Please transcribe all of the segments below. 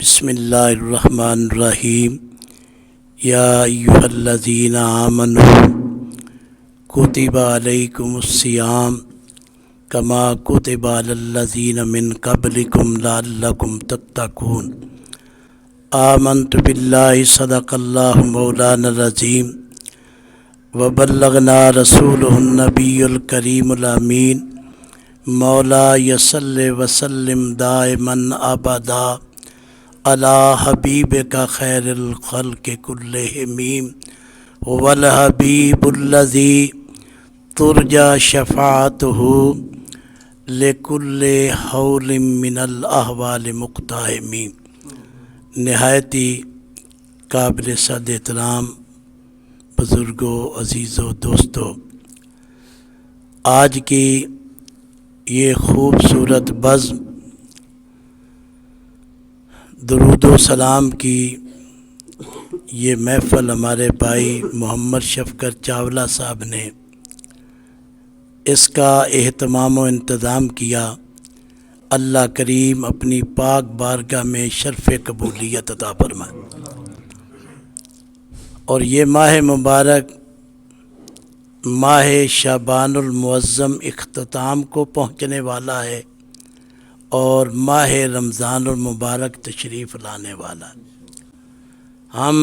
بسم اللہ الرحمن الرحیم یا ایھا الذین آمنوا کتب علیکم الصیام کما کتب علی الذین من قبلکم لعلکم تتقون آمنت باللہ صدق اللہ مولانا العظیم وبلغنا رسولہ النبی الکریم الامین مولا صلی وسلم دائما ابدا علی حبیبک خیر الخلق کلہم والحبیب الذی ترجى شفاعته لكل حول من الاحوال مقتحم۔ نہایتی قابل صد احترام بزرگوں، عزیزوں، دوستوں، آج کی یہ خوبصورت بزم درود و سلام کی یہ محفل ہمارے بھائی محمد شفقت چاولہ صاحب نے اس کا اہتمام و انتظام کیا۔ اللہ کریم اپنی پاک بارگاہ میں شرف قبولیت عطا فرمائے، اور یہ ماہ مبارک ماہ شعبان المعظم اختتام کو پہنچنے والا ہے اور ماہ رمضان المبارک تشریف لانے والا ہے۔ ہم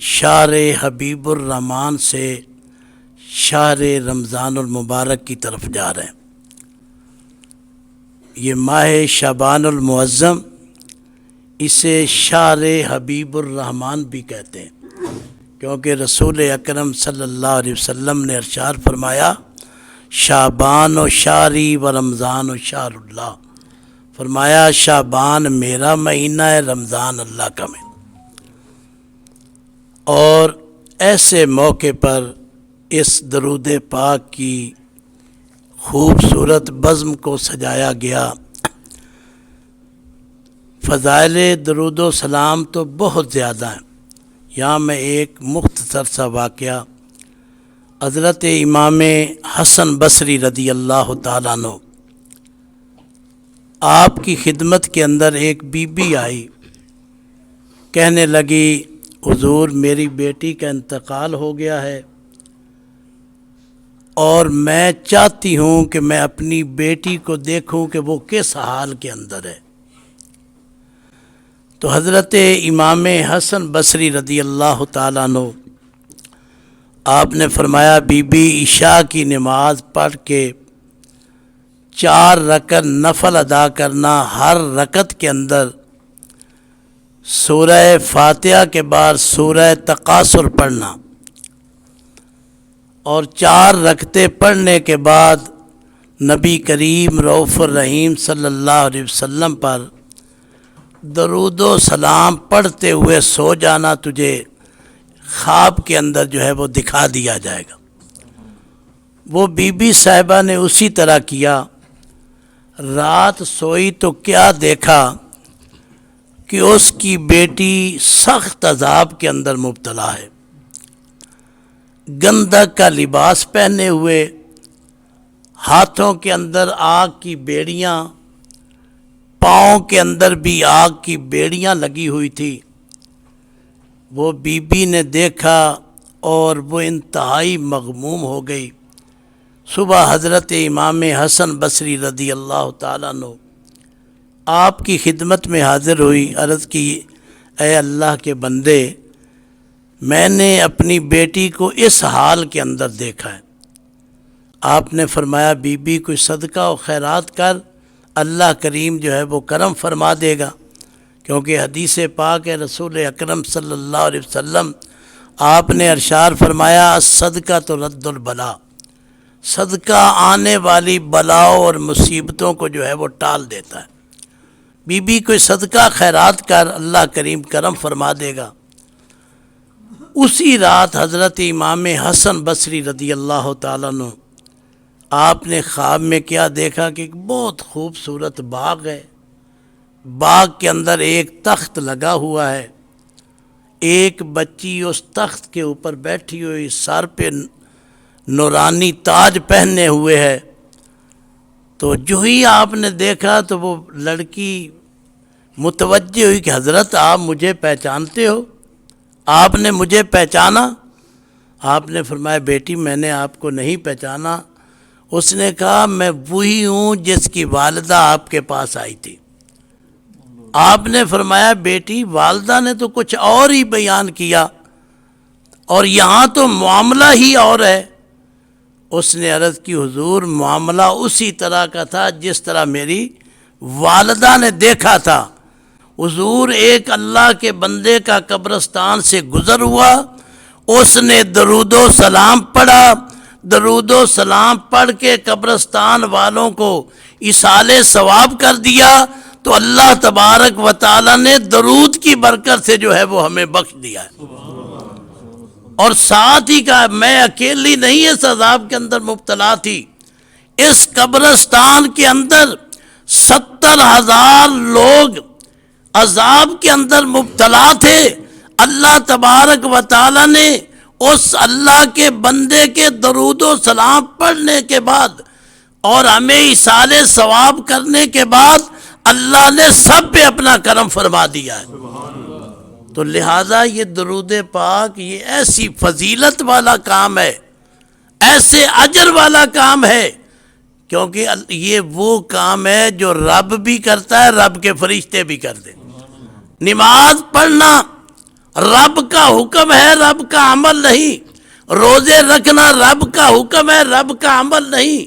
شہر حبیب الرحمن سے شہر رمضان المبارک کی طرف جا رہے ہیں۔ یہ ماہ شعبان المعظم اسے شہر حبیب الرحمن بھی کہتے ہیں، کیونکہ رسول اکرم صلی اللہ علیہ وسلم نے ارشاد فرمایا شعبان و شہری و رمضان و شہر اللہ، فرمایا شعبان میرا مہینہ ہے، رمضان اللہ کا مہینہ۔ اور ایسے موقع پر اس درود پاک کی خوبصورت بزم کو سجایا گیا۔ فضائل درود و سلام تو بہت زیادہ ہیں، یہاں میں ایک مختصر سا واقعہ حضرت امام حسن بصری رضی اللہ تعالیٰ عنہ، آپ کی خدمت کے اندر ایک بی بی آئی، کہنے لگی حضور میری بیٹی کا انتقال ہو گیا ہے اور میں چاہتی ہوں کہ میں اپنی بیٹی کو دیکھوں کہ وہ کس حال کے اندر ہے۔ تو حضرت امام حسن بصری رضی اللہ تعالیٰ عنہ آپ نے فرمایا بی بی عشاء کی نماز پڑھ کے 4 رکعت نفل ادا کرنا، ہر رکعت کے اندر سورہ فاتحہ کے بعد سورہ تکاثر پڑھنا، اور 4 رکعتیں پڑھنے کے بعد نبی کریم رؤوف الرحیم صلی اللہ علیہ وسلم پر درود و سلام پڑھتے ہوئے سو جانا، تجھے خواب کے اندر جو ہے وہ دکھا دیا جائے گا۔ وہ بی بی صاحبہ نے اسی طرح کیا، رات سوئی تو کیا دیکھا کہ اس کی بیٹی سخت عذاب کے اندر مبتلا ہے، گندھک کا لباس پہنے ہوئے، ہاتھوں کے اندر آگ کی بیڑیاں، پاؤں کے اندر بھی آگ کی بیڑیاں لگی ہوئی تھی۔ وہ بی بی نے دیکھا اور وہ انتہائی مغموم ہو گئی۔ صبح حضرت امام حسن بصری رضی اللہ تعالیٰ عنہ آپ کی خدمت میں حاضر ہوئی، عرض کی اے اللہ کے بندے، میں نے اپنی بیٹی کو اس حال کے اندر دیکھا ہے۔ آپ نے فرمایا بی بی کوئی صدقہ و خیرات کر، اللہ کریم جو ہے وہ کرم فرما دے گا، کیونکہ حدیث پاک ہے رسول اکرم صلی اللہ علیہ وسلم آپ نے ارشاد فرمایا صدقہ تو رد البلا، صدقہ آنے والی بلاؤں اور مصیبتوں کو جو ہے وہ ٹال دیتا ہے۔ بی بی کوئی صدقہ خیرات کر، اللہ کریم کرم فرما دے گا۔ اسی رات حضرت امام حسن بصری رضی اللہ تعالیٰ عنہ آپ نے خواب میں کیا دیکھا کہ ایک بہت خوبصورت باغ ہے، باغ کے اندر ایک تخت لگا ہوا ہے، ایک بچی اس تخت کے اوپر بیٹھی ہوئی، سر پہ نورانی تاج پہنے ہوئے ہے۔ تو جو ہی آپ نے دیکھا تو وہ لڑکی متوجہ ہوئی کہ حضرت آپ مجھے پہچانتے ہو، آپ نے مجھے پہچانا؟ آپ نے فرمایا بیٹی میں نے آپ کو نہیں پہچانا۔ اس نے کہا میں وہی ہوں جس کی والدہ آپ کے پاس آئی تھی۔ آپ نے فرمایا بیٹی والدہ نے تو کچھ اور ہی بیان کیا اور یہاں تو معاملہ ہی اور ہے۔ اس نے عرض کی حضور معاملہ اسی طرح کا تھا جس طرح میری والدہ نے دیکھا تھا۔ حضور ایک اللہ کے بندے کا قبرستان سے گزر ہوا، اس نے درود و سلام پڑھا، درود و سلام پڑھ کے قبرستان والوں کو ایصال ثواب کر دیا، تو اللہ تبارک و تعالی نے درود کی برکت سے جو ہے وہ ہمیں بخش دیا ہے۔ اور ساتھ ہی کہا میں اکیلی نہیں اس عذاب کے اندر مبتلا تھی، اس قبرستان کے اندر 70,000 لوگ عذاب کے اندر مبتلا تھے۔ اللہ تبارک و تعالی نے اس اللہ کے بندے کے درود و سلام پڑھنے کے بعد اور ہمیں ایصال ثواب کرنے کے بعد اللہ نے سب پہ اپنا کرم فرما دیا ہے۔ تو لہٰذا یہ درود پاک یہ ایسی فضیلت والا کام ہے، ایسے اجر والا کام ہے، کیونکہ یہ وہ کام ہے جو رب بھی کرتا ہے، رب کے فرشتے بھی کرتے ہیں۔ نماز پڑھنا رب کا حکم ہے، رب کا عمل نہیں۔ روزے رکھنا رب کا حکم ہے، رب کا عمل نہیں۔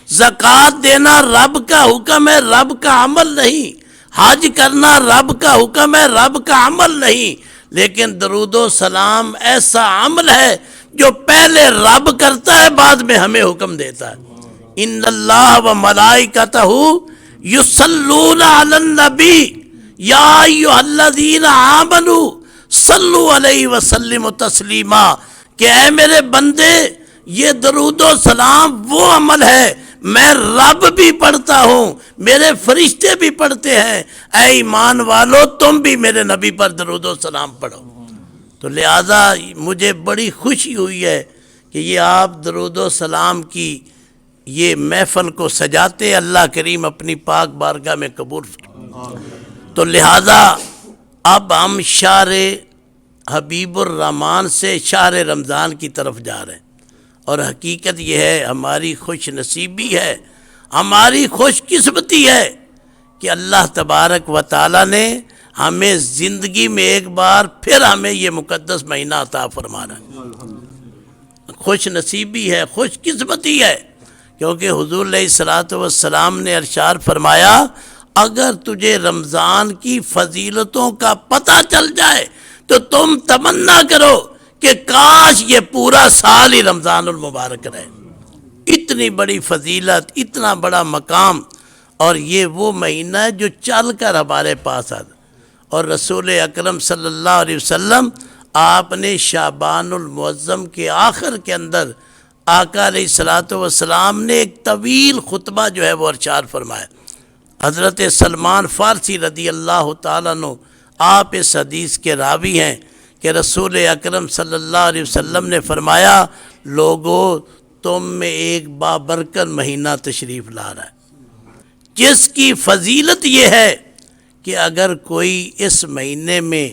زکوٰۃ دینا رب کا حکم ہے، رب کا عمل نہیں۔ حج کرنا رب کا حکم ہے، رب کا عمل نہیں۔ لیکن درود و سلام ایسا عمل ہے جو پہلے رب کرتا ہے، بعد میں ہمیں حکم دیتا ہے۔ ان اللہ و ملائکتہ یصلون علی النبی یا ایھا الذین آمنوا صلوا علیہ وسلم تسلیما، کہ اے میرے بندے یہ درود و سلام وہ عمل ہے میں رب بھی پڑھتا ہوں، میرے فرشتے بھی پڑھتے ہیں، اے ایمان والو تم بھی میرے نبی پر درود و سلام پڑھو۔ تو لہٰذا مجھے بڑی خوشی ہوئی ہے کہ یہ آپ درود و سلام کی یہ محفل کو سجاتے، اللہ کریم اپنی پاک بارگاہ میں قبول فرمائے۔ تو لہٰذا اب ہم شہر حبیب الرحمن سے شہر رمضان کی طرف جا رہے ہیں، اور حقیقت یہ ہے ہماری خوش نصیبی ہے، ہماری خوش قسمتی ہے کہ اللہ تبارک و تعالی نے ہمیں زندگی میں ایک بار پھر ہمیں یہ مقدس مہینہ عطا فرمانا ہے۔ خوش نصیبی ہے، خوش قسمتی ہے، کیونکہ حضور علیہ الصلوۃ والسلام نے ارشاد فرمایا اگر تجھے رمضان کی فضیلتوں کا پتہ چل جائے تو تم تمنا کرو کہ کاش یہ پورا سال ہی رمضان المبارک رہے۔ اتنی بڑی فضیلت، اتنا بڑا مقام، اور یہ وہ مہینہ ہے جو چل کر ہمارے پاس آتا۔ اور رسول اکرم صلی اللہ علیہ وسلم آپ نے شعبان المعظم کے آخر کے اندر آقا علیہ الصلوۃ والسلام نے ایک طویل خطبہ جو ہے وہ ارشاد فرمایا۔ حضرت سلمان فارسی رضی اللہ تعالیٰ عنہ آپ اس حدیث کے راوی ہیں کہ رسول اکرم صلی اللہ علیہ وسلم نے فرمایا لوگو تم میں ایک بابرکت مہینہ تشریف لا رہا ہے، جس کی فضیلت یہ ہے کہ اگر کوئی اس مہینے میں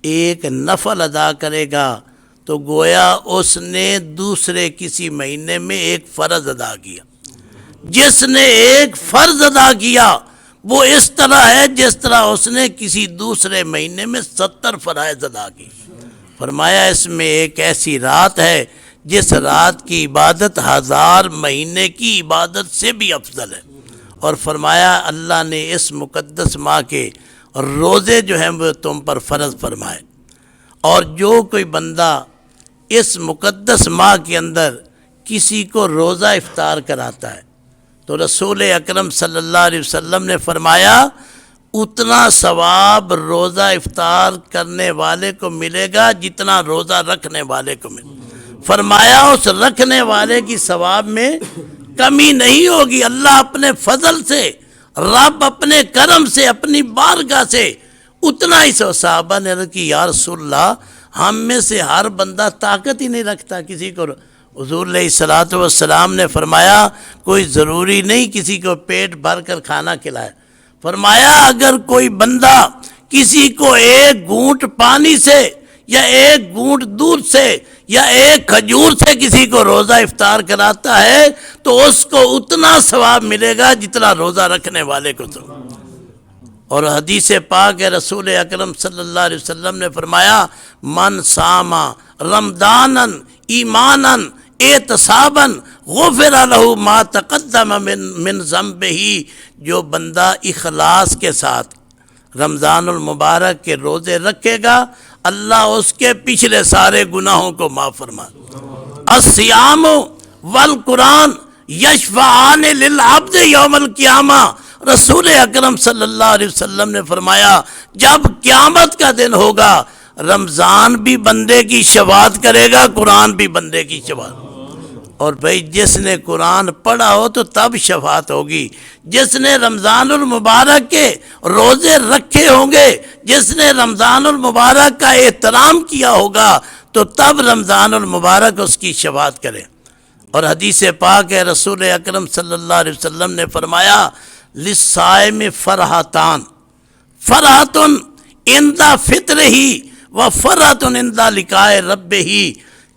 ایک نفل ادا کرے گا تو گویا اس نے دوسرے کسی مہینے میں ایک فرض ادا کیا۔ جس نے ایک فرض ادا کیا وہ اس طرح ہے جس طرح اس نے کسی دوسرے مہینے میں 70 فرائض ادا کی۔ فرمایا اس میں ایک ایسی رات ہے جس رات کی عبادت 1000 مہینے کی عبادت سے بھی افضل ہے۔ اور فرمایا اللہ نے اس مقدس ماہ کے روزے جو ہیں وہ تم پر فرض فرمائے، اور جو کوئی بندہ اس مقدس ماہ کے اندر کسی کو روزہ افطار کراتا ہے تو رسول اکرم صلی اللہ علیہ وسلم نے فرمایا اتنا ثواب روزہ افطار کرنے والے کو ملے گا جتنا روزہ رکھنے والے کو ملے۔ فرمایا اس رکھنے والے کی ثواب میں کمی نہیں ہوگی، اللہ اپنے فضل سے، رب اپنے کرم سے، اپنی بارگاہ سے اتنا ہی صحابہ نے عرض کی یا رسول اللہ ہم میں سے ہر بندہ طاقت ہی نہیں رکھتا کسی کو۔ حضور علیہ الصلوۃ والسلام نے فرمایا کوئی ضروری نہیں کسی کو پیٹ بھر کر کھانا کھلائے۔ فرمایا اگر کوئی بندہ کسی کو ایک گھونٹ پانی سے یا ایک گھونٹ دودھ سے یا ایک کھجور سے کسی کو روزہ افطار کراتا ہے تو اس کو اتنا ثواب ملے گا جتنا روزہ رکھنے والے کو ثواب۔ اور حدیث پاک ہے، رسول اکرم صلی اللہ علیہ وسلم نے فرمایا من صاما رمضانا ایمانا احتسابا غفر لہ ما تقدم من ذنبہ، جو بندہ اخلاص کے ساتھ رمضان المبارک کے روزے رکھے گا اللہ اس کے پچھلے سارے گناہوں کو معاف فرما۔ الصیام والقرآن یشفعان للعبد یوم القیامہ، رسول اکرم صلی اللہ علیہ وسلم نے فرمایا جب قیامت کا دن ہوگا رمضان بھی بندے کی شفاعت کرے گا، قرآن بھی بندے کی شفاعت۔ اور بھائی جس نے قرآن پڑھا ہو تو تب شفاعت ہوگی، جس نے رمضان المبارک کے روزے رکھے ہوں گے، جس نے رمضان المبارک کا احترام کیا ہوگا تو تب رمضان المبارک اس کی شفاعت کرے۔ اور حدیث پاک ہے، رسول اکرم صلی اللہ علیہ وسلم نے فرمایا للصائم فرحتان، فرحۃ عند فطرہ و فرحۃ عند لقاء ربہ،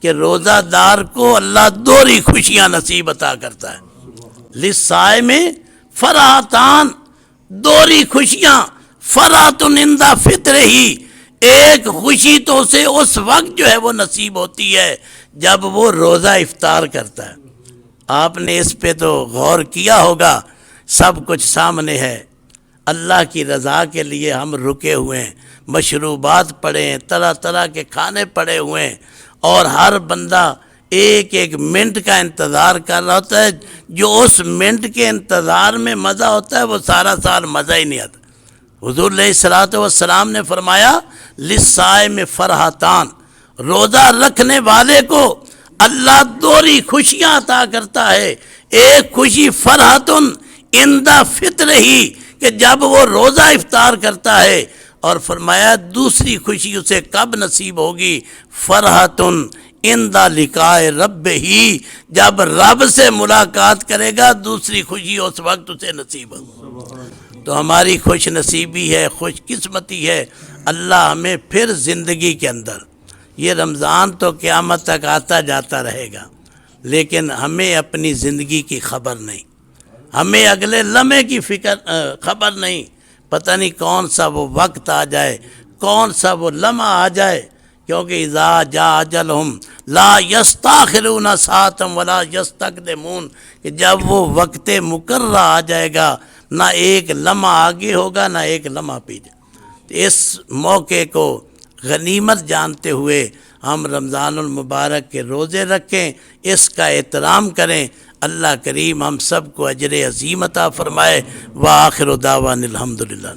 کہ روزہ دار کو اللہ دوہری خوشیاں نصیب عطا کرتا ہے۔ للصائم فرحتان، دوہری خوشیاں، فرحۃ عند فطرہ، ایک خوشی تو اسے اس وقت جو ہے وہ نصیب ہوتی ہے جب وہ روزہ افطار کرتا ہے۔ آپ نے اس پہ تو غور کیا ہوگا، سب کچھ سامنے ہے، اللہ کی رضا کے لیے ہم رکے ہوئے ہیں، مشروبات پڑے ہیں، طرح طرح کے کھانے پڑے ہوئے ہیں، اور ہر بندہ ایک ایک منٹ کا انتظار کر رہا ہوتا ہے۔ جو اس منٹ کے انتظار میں مزہ ہوتا ہے وہ سارا سال مزہ ہی نہیں آتا۔ حضور علیہ الصلوۃ والسلام نے فرمایا للصائم فرحتان، روزہ رکھنے والے کو اللہ دوہری خوشیاں عطا کرتا ہے۔ ایک خوشی فرحۃ عند فطرہ، کہ جب وہ روزہ افطار کرتا ہے، اور فرمایا دوسری خوشی اسے کب نصیب ہوگی، فرحۃ عند لقاء ربہ، جب رب سے ملاقات کرے گا دوسری خوشی اس وقت اسے نصیب ہوگی۔ تو ہماری خوش نصیبی ہے، خوش قسمتی ہے، اللہ ہمیں پھر زندگی کے اندر، یہ رمضان تو قیامت تک آتا جاتا رہے گا، لیکن ہمیں اپنی زندگی کی خبر نہیں، ہمیں اگلے لمحے کی خبر نہیں، پتہ نہیں کون سا وہ وقت آ جائے، کون سا وہ لمحہ آ جائے، کیونکہ اذا جاء اجلہم لا یستاخرون ساعۃ ولا یستقدمون، کہ جب وہ وقت مقررہ آ جائے گا نہ ایک لمحہ آگے ہوگا نہ ایک لمحہ پیچھے۔ اس موقع کو غنیمت جانتے ہوئے ہم رمضان المبارک کے روزے رکھیں، اس کا احترام کریں۔ اللہ کریم ہم سب کو اجر عظیم عطا فرمائے۔ وآخر دعوانا الحمدللہ۔